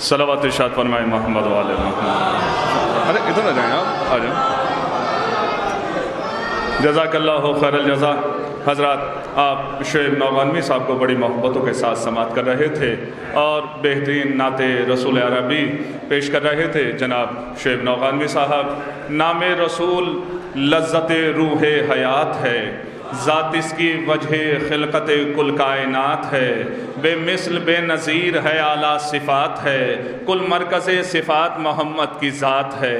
صلوات ارشاد فرمائے محمد والے محمد۔ ارے ادھر آ جائیں آپ، آ جائیں۔ جزاک اللہ خیر الجزا۔ حضرات آپ شعیب نوغانوی صاحب کو بڑی محبتوں کے ساتھ سماعت کر رہے تھے اور بہترین نعت رسول عربی پیش کر رہے تھے جناب شعیب نوغانوی صاحب۔ نام رسول لذت روح حیات ہے، ذات اس کی وجہ خلقت کل کائنات ہے، بے مثل بے نظیر ہے، اعلیٰ صفات ہے، کل مرکز صفات محمد کی ذات ہے،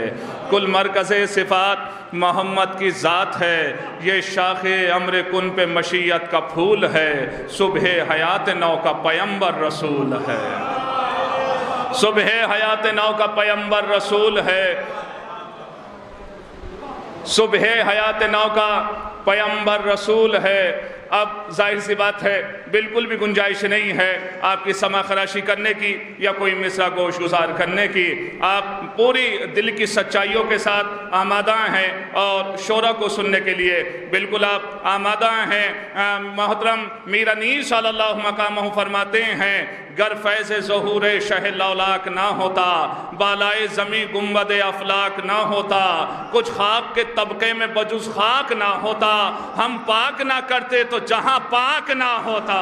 کل مرکز صفات محمد کی ذات ہے، یہ شاخ امر کن پہ مشیت کا پھول ہے، صبح حیات نو کا پیمبر رسول ہے، صبح حیات نو کا پیمبر رسول ہے، صبح حیات نو کا پیمبر رسول ہے۔ اب ظاہر سی بات ہے بالکل بھی گنجائش نہیں ہے آپ کی سما خراشی کرنے کی یا کوئی مصرع گوش گزار کرنے کی۔ آپ پوری دل کی سچائیوں کے ساتھ آمادہ ہیں اور شعرا کو سننے کے لیے بالکل آپ آمادہ ہیں۔ محترم میر انیس صلی اللہ مقامہ فرماتے ہیں، گر فیض ظہور شہ لولاک نہ ہوتا، بالائے زمیں گنبد افلاک نہ ہوتا، کچھ خاک کے طبقے میں بجز خاک نہ ہوتا، ہم پاک نہ کرتے تو جہاں پاک نہ ہوتا،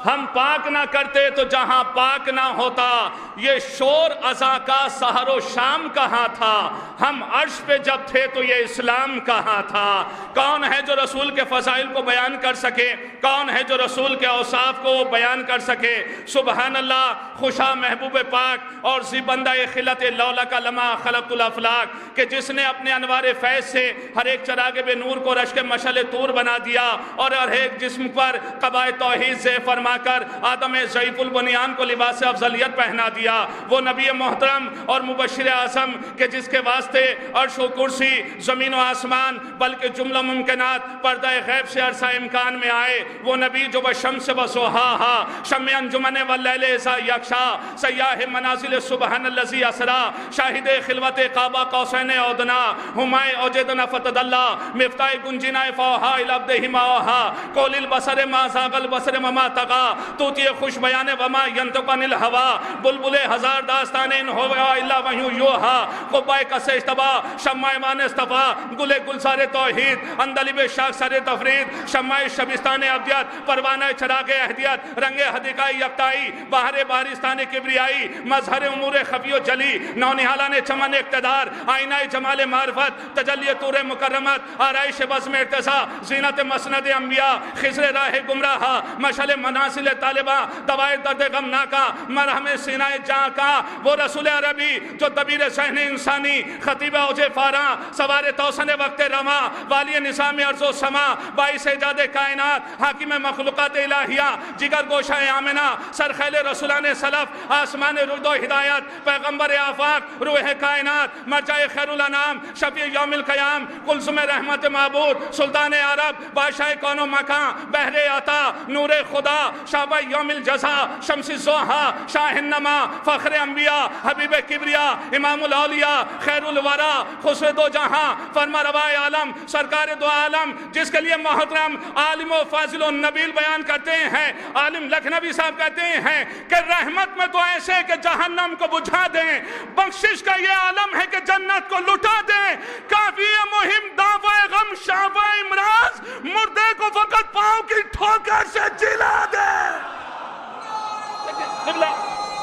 ہم پاک نہ کرتے تو جہاں پاک نہ ہوتا، یہ شور ازاں کا سحر و شام کہاں تھا، ہم عرش پہ جب تھے تو یہ اسلام کہاں تھا۔ کون ہے جو رسول کے فضائل کو بیان کر سکے، کون ہے جو رسول کے اوصاف کو بیان کر سکے۔ سبحان اللہ، خوشا محبوب پاک اور زیبندہ خلت لولا کا لمحہ خلقت الافلاق، کہ جس نے اپنے انوار فیض سے ہر ایک چراغ بے نور کو رشک مشعل طور بنا دیا اور ہر ایک جسم پر قبائے توحید سے فرما کر آدم ضعیف البنیان کو لباس افضلیت پہنا دیا۔ وہ نبی محترم اور مبشر اعظم کہ جس کے واسطے عرش و کرسی، زمین و آسمان، بلکہ جملہ ممکنات پردہ غیب سے عرصہ امکان میں آئے۔ وہ نبی جو بشمس و ضحاہا، شمع انجمن واللیل اذا یغشا، سیاح منازل سبحان الذی اسری، شاہد خلوت قاب قوسین او ادنی، ہمائے اوجدنا فتدلی، مفتاح گنجینہ فوحا الی عبدہ ما اوحی، قول البصر ما زاغ البصر وما طغی، توتی خوش بیان وما ینطق عن الہوی، بلبل ہزار داستان ان ہوا الا وحی یوحی، قبائے کس اجتبا، شمع ایمان اصطفا، گل گلزار توحید، اندلب شاخ سر تفرید، شمع شبستان ابدیت، پروانہ چراغ اہدیت، رنگ حدیقہ یکتائی، بہر بہرستان کبریائی، مظہر امور خفی و جلی، نونہالان چمن اقتدار، آئینہ جمال معرفت، تجلی طور مکرمت، آرائش بزم ارتضا، زینت مسند انبیاء، خضر راہ گمراہ، مشعل منازل طالبہ، دوائے درد غمناکا، مرہم سینہ جاں کا، وہ رسول عربی جو دبیر ذہن انسانی، خطیب اوج فاراں، سوار توسن وقت رواں، والی نظام ارض و سما، باعث ایجاد کائنات، حاکم مخلوقات الہیہ، جگر گوشہ آمنہ، سرخیل رسولان سلف، آسمان رد و ہدایت، پیغمبر آفاق، روح کائنات، مرجع خیر الانام، شفیع یوم القیام، کلثوم رحمت معبود، سلطان عرب، بادشاہ کون و مکان، بحر عطا، نور خدا، شعبہ یوم الجزا، شمس الضحیٰ، شاہ النما، فخر انبیاء، حبیب کبریا، امام الاولیاء، خیر الورا، خسر دو جہاں، فرما روائے عالم، سرکار دو عالم، جس کے لیے محترم عالم و فاضل و نبیل بیان کرتے ہیں۔ عالم لکھنوی صاحب کہتے ہیں کہ رحمت میں تو ایسے کہ جہنم کو بجھا دیں، بخشش کا یہ عالم ہے کہ جنت کو لٹا دیں، کافی مہم دعوی غم شعبہ امراض، مردے کو فقط پاؤں کی ٹھوکر سے جلا دیں۔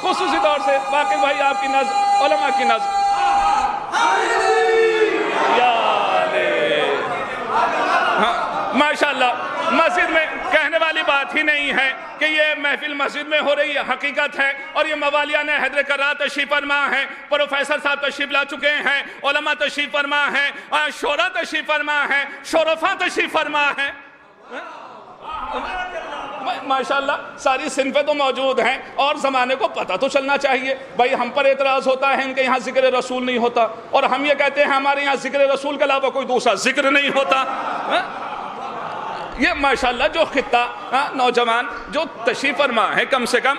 خصوصی طور سے واقعی بھائی آپ کی نظر، علماء کی نظر، ماشاءاللہ مسجد میں کہنے والی بات ہی نہیں ہے کہ یہ محفل مسجد میں ہو رہی ہے، حقیقت ہے۔ اور یہ موالیان حیدر کرار تشریف فرما ہیں، پروفیسر صاحب تشریف لا چکے ہیں، علماء تشریف فرما ہیں، شعراء تشریف فرما ہیں، شرفاء تشریف فرما ہیں، ماشاءاللہ ساری صنفیں تو موجود ہیں اور زمانے کو پتہ تو چلنا چاہیے۔ بھائی ہم پر اعتراض ہوتا ہے ان کے یہاں ذکر رسول نہیں ہوتا، اور ہم یہ کہتے ہیں ہمارے یہاں ذکر رسول کے علاوہ کوئی دوسرا ذکر نہیں ہوتا۔ یہ ماشاءاللہ جو خطہ نوجوان جو تشریف فرما ہے، کم سے کم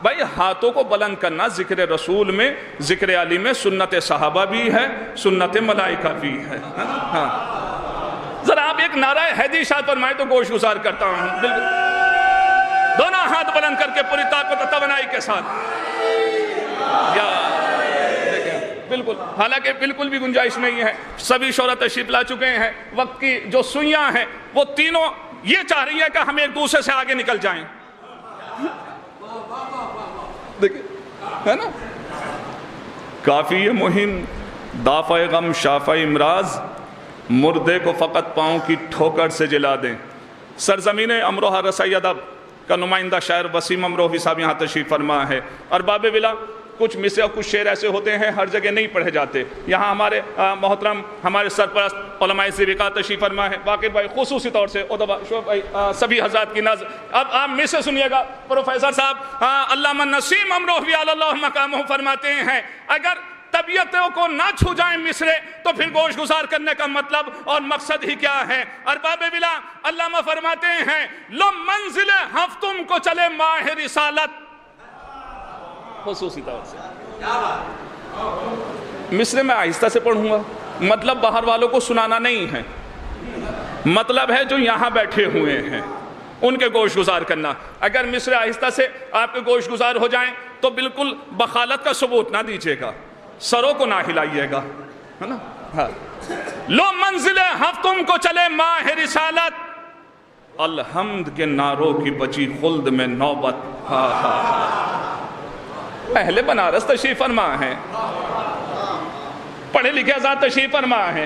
بھائی ہاتھوں کو بلند کرنا ذکر رسول میں، ذکر علی میں سنت صحابہ بھی ہے، سنت ملائکہ بھی ہے۔ ذرا آپ ایک نعرہ حیدی ارشاد فرمائے تو گوش گزار کرتا ہوں، بالکل دونوں ہاتھ بلند کر کے پوری طاقت و توانائی کے ساتھ۔ یا بالکل، حالانکہ بالکل بھی گنجائش نہیں ہے. سبھی شعراء تشریف لا چکے ہیں. وقت کی جو سوئیاں ہیں وہ تینوں یہ چاہ رہی ہے کہ ہم ایک دوسرے سے آگے نکل جائیں. دیکھیں ہے نا، کافی مہم دافع غم شافع امراض، مردے کو فقط پاؤں کی ٹھوکر سے جلا دیں. سرزمین امروہہ رسائی ادب کا نمائندہ شاعر وسیم امروہی صاحب یہاں تشریف فرما ہے. اور باب ولا کچھ مصرع اور کچھ شعر ایسے ہوتے ہیں ہر جگہ نہیں پڑھے جاتے. یہاں ہمارے محترم ہمارے سرپرست علماء ذوقار تشریف فرما ہے. واقع بھائی خصوصی طور سے ادبا شعیب بھائی سبھی حضرات کی نظر. اب آپ مصرع سنیے گا. پروفیسر صاحب علامہ نسیم امروہی علی اللہ مقامہ فرماتے ہیں اگر طبیعتوں کو نہ چھو جائیں مصرع تو پھر گوش گزار کرنے کا مطلب اور مقصد ہی کیا ہے. ارباب ولا علامہ فرماتے ہیں لو منزل ہفتم کو چلے ماہ رسالت. خصوصی طور سے مصرع میں آہستہ سے پڑھوں گا. مطلب باہر والوں کو سنانا نہیں ہے، مطلب ہے جو یہاں بیٹھے ہوئے ہیں ان کے گوش گزار کرنا. اگر مصرع آہستہ سے آپ کے گوش گزار ہو جائیں تو بالکل بخالت کا ثبوت نہ دیجیے گا، سروں کو نہ ہلائیے گا، ہے نا. ہاں. لو منزل ہفتم کو چلے ماہ رسالت، الحمد کے نعروں کی بچی خلد میں نوبت. ہاں ہاں اہل بنارس تشریف فرما ہیں، پڑھے لکھے حضرات تشریف فرما ہیں.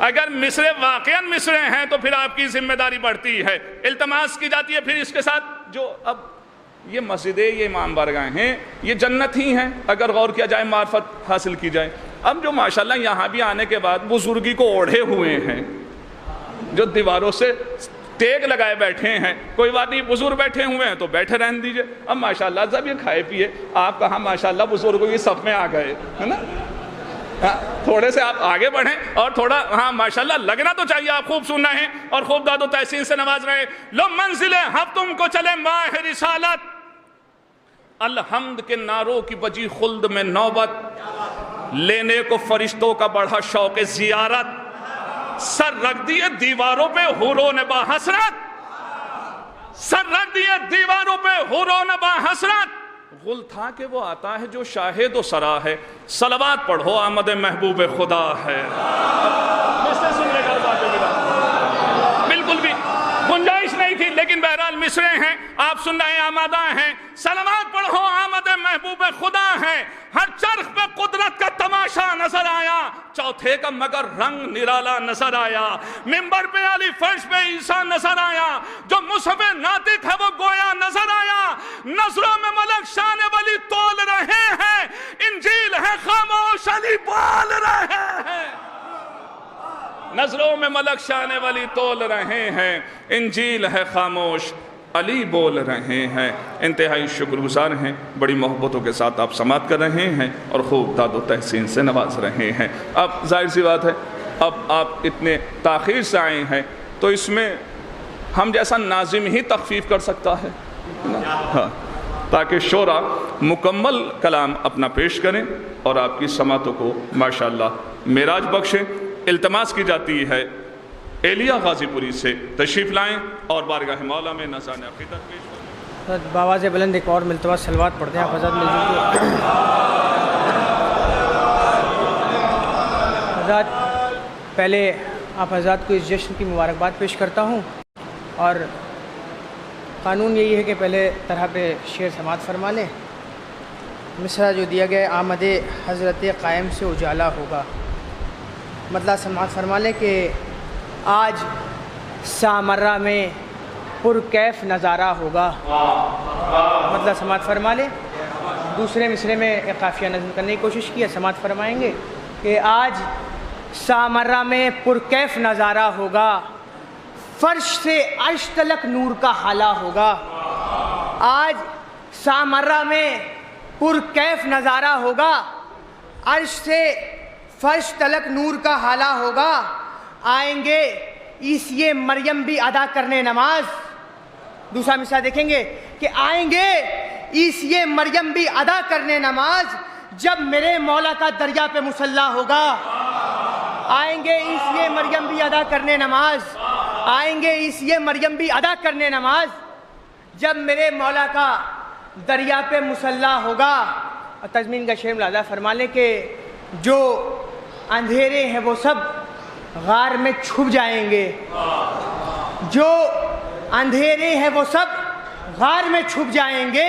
اگر مصرع واقعاً مصرع ہیں تو پھر آپ کی ذمہ داری بڑھتی ہے، التماس کی جاتی ہے. پھر اس کے ساتھ جو اب یہ مسجدیں، یہ امام بارگاہیں ہیں، یہ جنت ہی ہیں اگر غور کیا جائے، معرفت حاصل کی جائے. اب جو ماشاءاللہ یہاں بھی آنے کے بعد بزرگی کو اوڑھے ہوئے ہیں، جو دیواروں سے ٹیک لگائے بیٹھے ہیں، کوئی بات نہیں بزرگ بیٹھے ہوئے ہیں تو بیٹھے رہنے دیجئے. اب ماشاءاللہ جب یہ کھائے پیے آپ کہاں ماشاءاللہ بزرگوں کی صف میں آ گئے، ہے نا. تھوڑے سے آپ آگے بڑھیں اور تھوڑا ماشاءاللہ لگنا تو چاہیے آپ خوب سن رہے ہیں اور خوب داد و تحسین سے نواز رہے ہیں. لو منزل ہفتم کو چلے ماہ رسالت، الحمد کے نعروں کی بجی خلد میں نوبت، لینے کو فرشتوں کا بڑھا شوق زیارت، سر رکھ دیے دیواروں پہ حوروں نے با حسرت، سر رکھ دیے دیواروں پہ حوروں نے با حسرت. غل تھا کہ وہ آتا ہے جو شاہد و سرا ہے، صلوات پڑھو آمد محبوب خدا ہے. بالکل بھی گنجائش نہیں تھی لیکن بہرحال مصرع ہیں، آپ سن رہے ہیں، آمادہ ہیں. صلوات پڑھو آمد محبوب خدا ہے. ہر چرخ پہ قدرت کا تماشا نظر آیا، چوتھے کا مگر رنگ نرالا نظر آیا. ممبر پہ علی، فرش پہ عیسیٰ نظر آیا، جو مصحف ناطق ہے وہ گویا نظر آیا. نظروں میں ملک شان ولی تول رہے ہیں، انجیل ہے خاموش علی بول رہے ہیں. نظروں میں ملک شان ولی تول رہے ہیں، انجیل ہے خاموش علی بول رہے ہیں. انتہائی شکر گزار ہیں، بڑی محبتوں کے ساتھ آپ سماعت کر رہے ہیں اور خوب داد و تحسین سے نواز رہے ہیں. اب ظاہر سی بات ہے اب آپ اتنے تاخیر سے آئے ہیں تو اس میں ہم جیسا ناظم ہی تخفیف کر سکتا ہے، ہاں، تاکہ شعراء مکمل کلام اپنا پیش کریں اور آپ کی سماعتوں کو ماشاءاللہ معراج بخشیں. التماس کی جاتی ہے ایلیا غازی پوری سے تشریف لائیں اور بارگاہ مولا میں نذران عقیدت پیش کریں. بآواز بلند ایک اور ملتوی صلوات پڑھتے ہیں. آپ حضرات مل جل کے حضرات پہلے آپ حضرات کو اس جشن کی مبارکباد پیش کرتا ہوں اور قانون یہی ہے کہ پہلے طرح پہ شعر سماعت فرما لیں. مصرع جو دیا گیا آمد حضرت قائم سے اجالا ہوگا، مطلب سماعت فرما لیں کہ آج سامرہ میں پرکیف نظارہ ہوگا. مطلب سماعت فرما لیں. دوسرے مصرے میں ایک قافیہ نظم کرنے کی کوشش کی ہے، سماعت فرمائیں گے کہ آج سامرہ میں پرکیف نظارہ ہوگا، فرش سے عرش تلک نور کا حالہ ہوگا. آج سامرہ میں پرکیف نظارہ ہوگا، عرش سے فرش تلک نور کا حالہ ہوگا. آئیں گے عیسی مریم بھی ادا کرنے نماز. دوسرا مثال دیکھیں گے کہ آئیں گے عیسی مریم بھی ادا کرنے نماز، جب میرے مولا کا دریا پہ مصلی ہوگا. آئیں گے عیسی مریم بھی ادا کرنے نماز، آئیں گے عیسی مریم بھی ادا کرنے نماز، جب میرے مولا کا دریا پہ مصلی ہوگا. اور تضمین کا شعر ملاحظہ فرما لیں کہ جو اندھیرے ہیں وہ سب غار میں چھپ جائیں گے، جو اندھیرے ہیں وہ سب غار میں چھپ جائیں گے،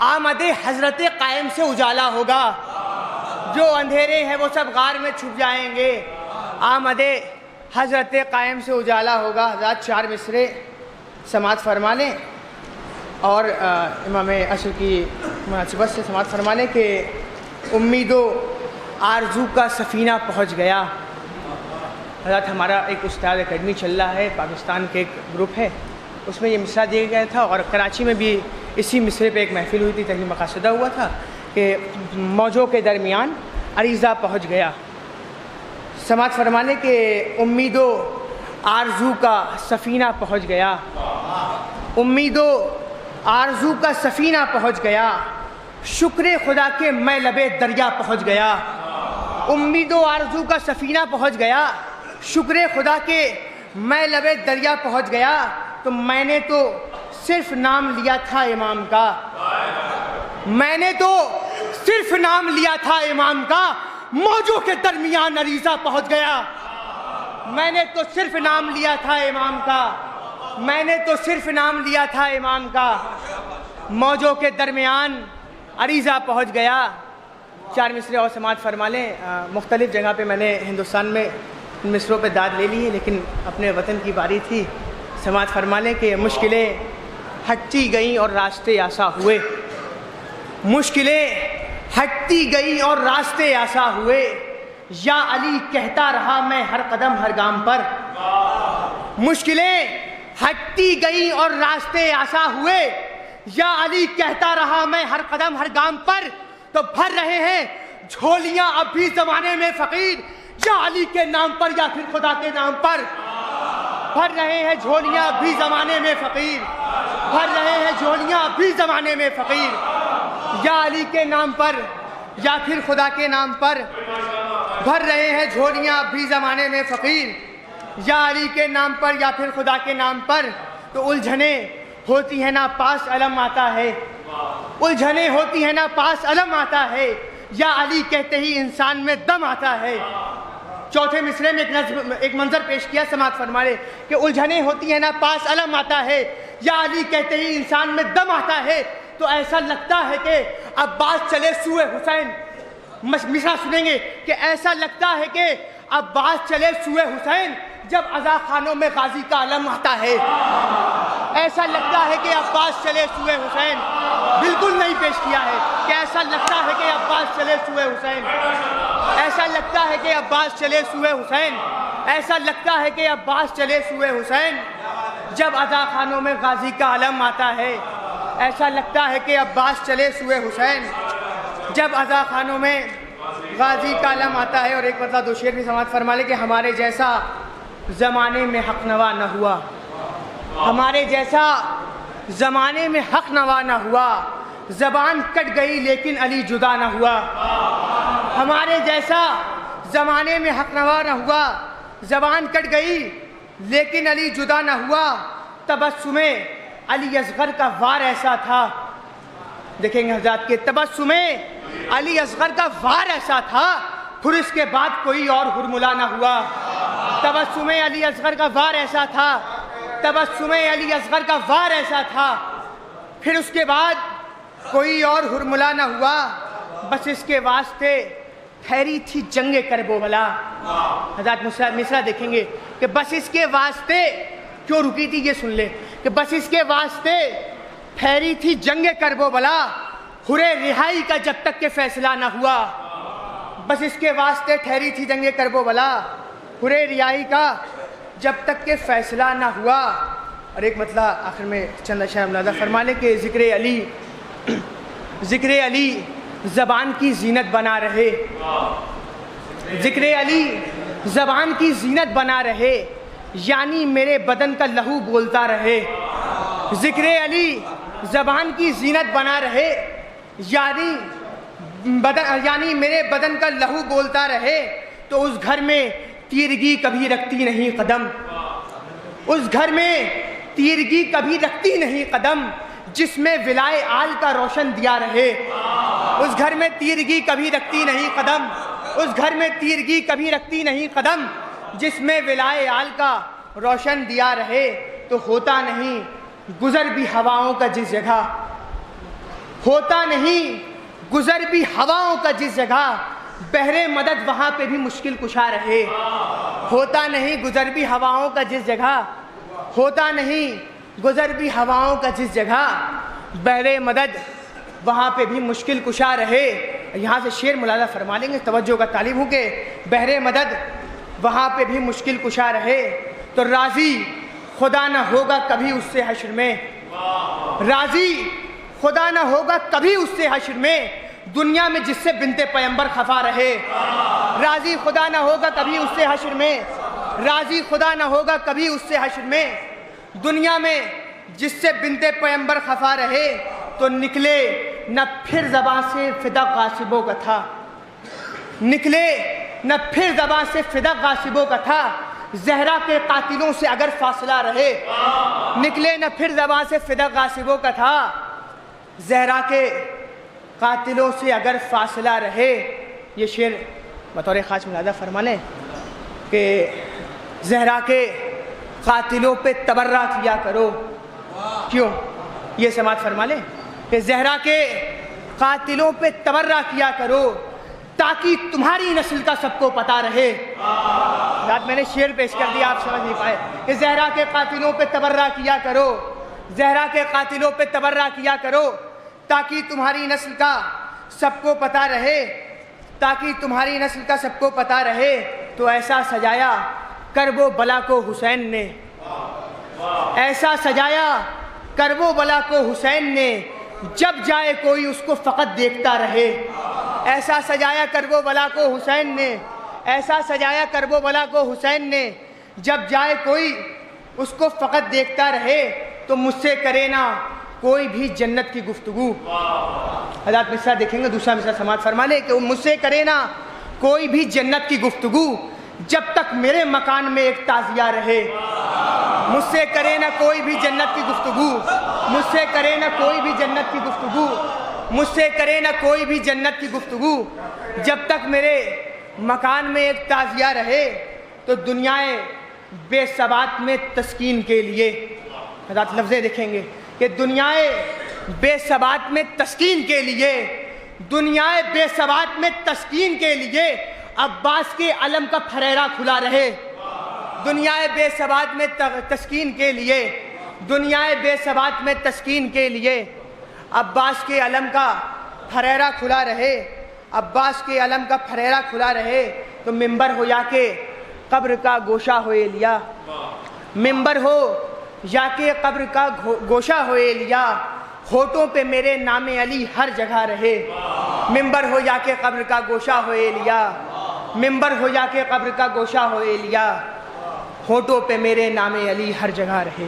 آمد حضرت قائم سے اجالا ہوگا۔ جو اندھیرے ہیں وہ سب غار میں چھپ جائیں گے، آمد حضرت قائم سے اجالا ہوگا۔ حضرات 4 مصرے سماعت فرما لیں اور امام عصر کی مناسبت سے سماعت فرما لیں کہ امید و آرزو کا سفینہ پہنچ گیا۔ حضرات ہمارا ایک استاد اکیڈمی چل رہا ہے، پاکستان کے ایک گروپ ہے، اس میں یہ مصرع دیا گیا تھا، اور کراچی میں بھی اسی مصرے پہ ایک محفل ہوئی تھی، تحلیل مقاصدہ ہوا تھا کہ موجوں کے درمیان عریضہ پہنچ گیا۔ سماعت فرمانے کہ امید و آرزو کا سفینہ پہنچ گیا، امید و آرزو کا سفینہ پہنچ گیا، شکر خدا کے میں لبے دریا پہنچ گیا۔ امید و آرزو کا سفینہ پہنچ گیا، شکر خدا کے میں لبے دریا پہنچ گیا، تو میں نے تو صرف نام لیا تھا امام کا، میں نے تو صرف نام لیا تھا امام کا، موجوں کے درمیان عریضہ پہنچ گیا۔ میں نے تو صرف نام لیا تھا امام کا، میں نے تو صرف نام لیا تھا امام کا، موجوں کے درمیان عریضہ پہنچ گیا۔ 4 مصرے اور سماعت فرما لیں۔ مختلف جگہ پہ میں نے ہندوستان میں ان مصروں پہ داد لے لی ہے، لیکن اپنے وطن کی باری تھی۔ سماعت فرما لیں کہ مشکلیں ہٹتی گئیں اور راستے آسا ہوئے، مشکلیں ہٹتی گئیں اور راستے آسا ہوئے، یا علی کہتا رہا میں ہر قدم ہر گام پر۔ مشکلیں ہٹتی گئیں اور راستے آسا ہوئے، یا علی کہتا رہا میں ہر قدم ہر گام پر، تو بھر رہے ہیں جھولیاں اب بھی زمانے میں فقیر، یا علی کے نام پر یا پھر خدا کے نام پر۔ بھر رہے ہیں جھولیاں اب بھی زمانے میں فقیر، بھر رہے ہیں جھولیاں اب بھی زمانے میں فقیر، یا علی کے نام پر یا پھر خدا کے نام پر۔ بھر رہے ہیں جھولیاں اب بھی زمانے میں فقیر، یا علی کے نام پر یا پھر خدا کے نام پر، تو الجھنیں ہوتی ہیں نا پاس علم آتا ہے، الجھنیں ہوتی ہیں نا پاس علم آتا ہے، یا علی کہتے ہی انسان میں دم آتا ہے۔ 4 مصرے میں ایک منظر پیش کیا، سماعت فرما لے کہ الجھنیں ہوتی ہیں نا پاس علم آتا ہے، یا علی کہتے ہی انسان میں دم آتا ہے، تو ایسا لگتا ہے کہ عباس چلے سوئے حسین۔ مصرع سنیں گے کہ ایسا لگتا ہے کہ عباس چلے سوئے حسین، جب عزا خانوں میں غازی کا علم آتا ہے۔ ایسا لگتا ہے کہ عباس چلے سوئے حسین، بالکل نہیں پیش کیا ہے کہ ایسا لگتا ہے کہ عباس چلے سوئے حسین، ایسا لگتا ہے کہ عباس چلے سوئے حسین، ایسا لگتا ہے کہ عباس چلے سوئے حسین، جب عزا خانوں میں غازی کا علم آتا ہے۔ ایسا لگتا ہے کہ عباس چلے سوئے حسین، جب عزا خانوں میں غازی کا علم آتا ہے۔ اور ایک مطلب 2 شعر بھی سماعت فرما لے کہ ہمارے جیسا زمانے میں حق نوا نہ ہوا، ہمارے جیسا زمانے میں حق نوا نہ ہوا، زبان کٹ گئی لیکن علی جدا نہ ہوا۔ ہمارے جیسا زمانے میں حق نوا نہ ہوا، زبان کٹ گئی لیکن علی جدا نہ ہوا، تبسم علی اصغر کا وار ایسا تھا۔ دیکھیں گے حضرات کہ تبسم علی اصغر کا وار ایسا تھا، پھر اس کے بعد کوئی اور ہرملا نہ ہوا۔ تبسم علی اصغر کا وار ایسا تھا، تبسم علی اصغر کا وار ایسا تھا، پھر اس کے بعد کوئی اور ہرملا نہ ہوا، بس اس کے واسطے ٹھہری تھی جنگ کربلا۔ حضرات مصرع دیکھیں گے کہ بس اس کے واسطے کیوں رکی تھی، یہ سن لیں کہ بس اس کے واسطے ٹھہری تھی جنگ کربلا، ہرے رہائی کا جب تک کہ فیصلہ نہ ہوا۔ بس اس کے واسطے ٹھہری تھی جنگ کربلا، ہرے رہائی کا جب تک کہ فیصلہ نہ ہوا۔ اور ایک مطلب آخر میں چند اشیاء ملاحظہ فرما لیں کہ ذکر علی زبان کی زینت بنا رہے، ذکر علی زبان کی زینت بنا رہے، یعنی میرے بدن کا لہو بولتا رہے۔ ذکر علی زبان کی زینت بنا رہے، یعنی میرے بدن کا لہو بولتا رہے، تو اس گھر میں تیرگی کبھی رکھتی نہیں قدم، اس گھر میں تیرگی کبھی رکھتی نہیں قدم، جس میں ولائے آل کا روشن دیا رہے، اس گھر میں تیرگی کبھی رکھتی نہیں قدم، اس گھر میں تیرگی کبھی رکھتی نہیں قدم، جس میں ولائے آل کا روشن دیا رہے تو ہوتا نہیں گزر بھی ہواؤں کا جس جگہ، ہوتا نہیں گزر بھی ہواؤں کا جس جگہ، بہرے مدد وہاں پہ بھی مشکل کشا رہے، ہوتا نہیں گزر بھی ہواؤں کا جس جگہ، ہوتا نہیں گزر بھی ہواؤں کا جس جگہ، بہرے مدد وہاں پہ بھی مشکل کشا رہے۔ یہاں سے شعر ملاحظہ فرما لیں گے، توجہ کا طالب ہوں کہ بہرے مدد وہاں پہ بھی مشکل کشا رہے تو راضی خدا نہ ہوگا کبھی اس سے حشر میں، راضی خدا نہ ہوگا کبھی اس سے حشر میں، دنیا میں جس سے بنت پیمبر خفا رہے، راضی خدا نہ ہوگا کبھی اس سے حشر میں، راضی خدا نہ ہوگا کبھی اس سے حشر میں، دنیا میں جس سے بنت پیمبر خفا رہے تو نکلے نہ پھر زباں سے فدا غاصبوں کا تھا، نکلے نہ پھر زباں سے فدا غاصبوں کا تھا، زہرا کے قاتلوں سے اگر فاصلہ رہے، نکلے نہ پھر زباں سے فدا غاصبوں کا تھا، زہرا کے قاتلوں سے اگر فاصلہ رہے۔ یہ شعر بطور خاص ملاحظہ فرما لیں کہ زہرا کے قاتلوں پہ تبرہ کیا کرو، کیوں؟ یہ سماعت فرما لیں کہ زہرا کے قاتلوں پہ تبرہ کیا کرو تاکہ تمہاری نسل کا سب کو پتہ رہے۔ رات میں نے شعر پیش کر دیا، آپ سمجھ نہیں پائے کہ زہرا کے قاتلوں پہ تبرہ کیا کرو، زہرا کے قاتلوں پہ تبرہ کیا کرو تاکہ تمہاری نسل کا سب کو پتہ رہے، تاکہ تمہاری نسل کا سب کو پتہ رہے۔ تو ایسا سجایا کرب و بلا کو حسین نے، ایسا سجایا کرب و بلا کو حسین نے، جب جائے کوئی اس کو فقط دیکھتا رہے، ایسا سجایا کرب و بلا کو حسین نے، ایسا سجایا کرب و بلا کو حسین نے، جب جائے کوئی اس کو فقط دیکھتا رہے تو مجھ سے کرے نا کوئی بھی جنت کی گفتگو۔ حضرات مصرع دیکھیں گے، دوسرا مصرع سماعت فرما لے کہ مجھ سے کرے نا کوئی بھی جنت کی گفتگو جب تک میرے مکان میں ایک تعزیہ رہے، مجھ سے کرے نا کوئی بھی جنت کی گفتگو، مجھ سے کرے نا کوئی بھی جنت کی گفتگو، مجھ سے کرے نا کوئی بھی جنت کی گفتگو جب تک میرے مکان میں ایک تعزیہ رہے تو دنیائے بے ثبات میں تسکین کے لیے۔ حضرات لفظیں دیکھیں گے کہ دنیائے بے ثبات میں تسکین کے لیے، دنیائے بے ثبات میں تسکین کے لیے عباس کے علم کا پھریرا کھلا رہے، دنیائے بے ثبات میں تسکین کے لیے، دنیائے بے ثبات میں تسکین کے لیے عباس کے علم کا پھریرا کھلا رہے، عباس کے علم کا پھریرا کھلا رہے تو ممبر ہو یا کہ قبر کا گوشہ ہوئے لیا، ممبر ہو یا کہ قبر کا گوشہ ہوئے لیا، ہونٹوں پہ میرے نام علی ہر جگہ رہے، ممبر ہو یا کہ قبر کا گوشہ ہوئے لیا، ممبر ہو یا کہ قبر کا گوشہ ہوئے لیا، ہونٹوں پہ میرے نام علی ہر جگہ رہے۔